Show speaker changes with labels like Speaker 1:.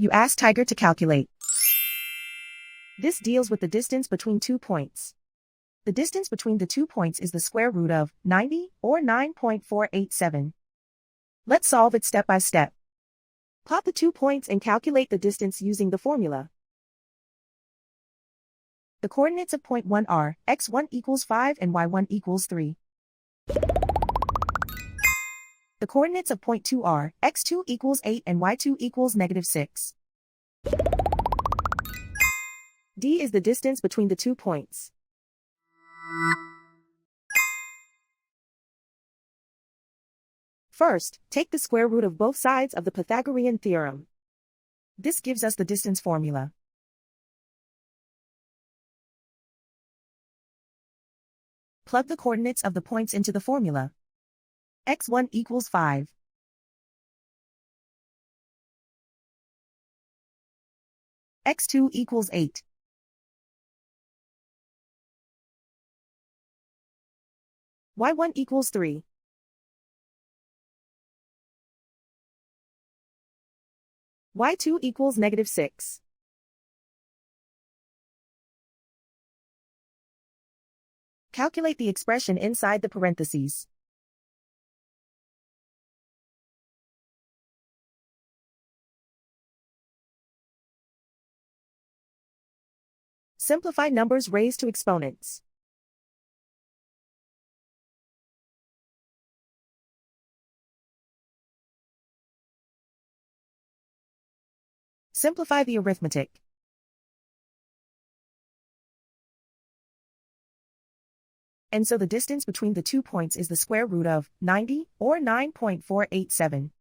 Speaker 1: You ask Tiger to calculate. This deals with the distance between 2 points. The distance between the 2 points is the square root of 90, or 9.487. Let's solve it step by step. Plot the 2 points and calculate the distance using the formula. The coordinates of point 1 are x1 equals 5 and y1 equals 3. The coordinates of point 2 are x2 equals 8 and y2 equals -6. D is the distance between the 2 points. First, take the square root of both sides of the Pythagorean theorem. This gives us the distance formula. Plug the coordinates of the points into the formula. x1 equals 5. x2 equals 8. y1 equals 3. y2 equals -6. Calculate the expression inside the parentheses. Simplify numbers raised to exponents. Simplify the arithmetic. And so the distance between the 2 points is the square root of 90, or 9.487.